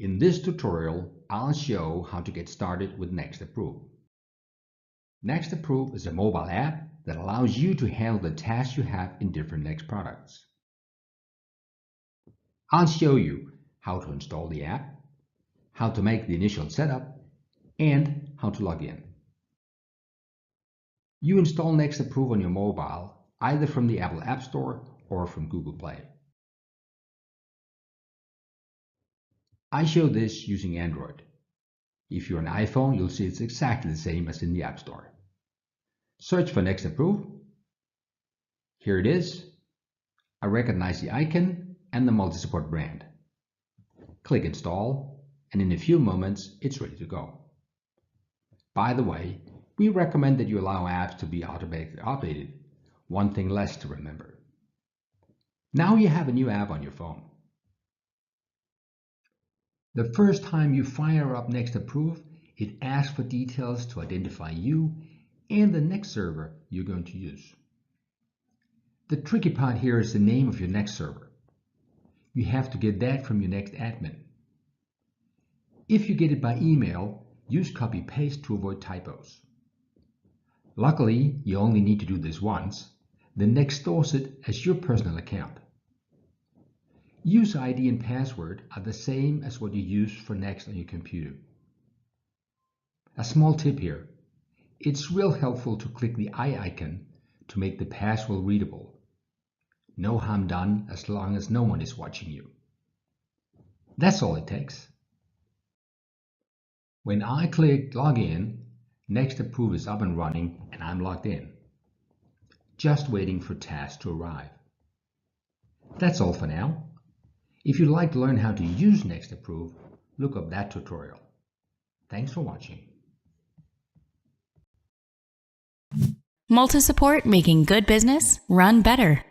In this tutorial, I'll show how to get started with NextApprove. NextApprove is a mobile app that allows you to handle the tasks you have in different Next products. I'll show you how to install the app, how to make the initial setup, and how to log in. You install NextApprove on your mobile either from the Apple App Store or from Google Play. I show this using Android. If you're an iPhone, you'll see it's exactly the same as in the App Store. Search for NextApprove. Here it is. I recognize the icon and the multi-support brand. Click Install, and in a few moments, it's ready to go. By the way, we recommend that you allow apps to be automatically updated. One thing less to remember. Now you have a new app on your phone. The first time you fire up NextApprove, it asks for details to identify you and the Next server you're going to use. The tricky part here is the name of your Next server. You have to get that from your Next admin. If you get it by email, use copy-paste to avoid typos. Luckily, you only need to do this once, then Next stores it as your personal account. User ID and password are the same as what you use for Next on your computer. A small tip here. It's real helpful to click the eye icon to make the password readable. No harm done as long as no one is watching you. That's all it takes. When I click Login, NextApprove is up and running and I'm logged in. Just waiting for tasks to arrive. That's all for now. If you'd like to learn how to use NextApprove, look up that tutorial. Thanks for watching. Multi-support, making good business run better.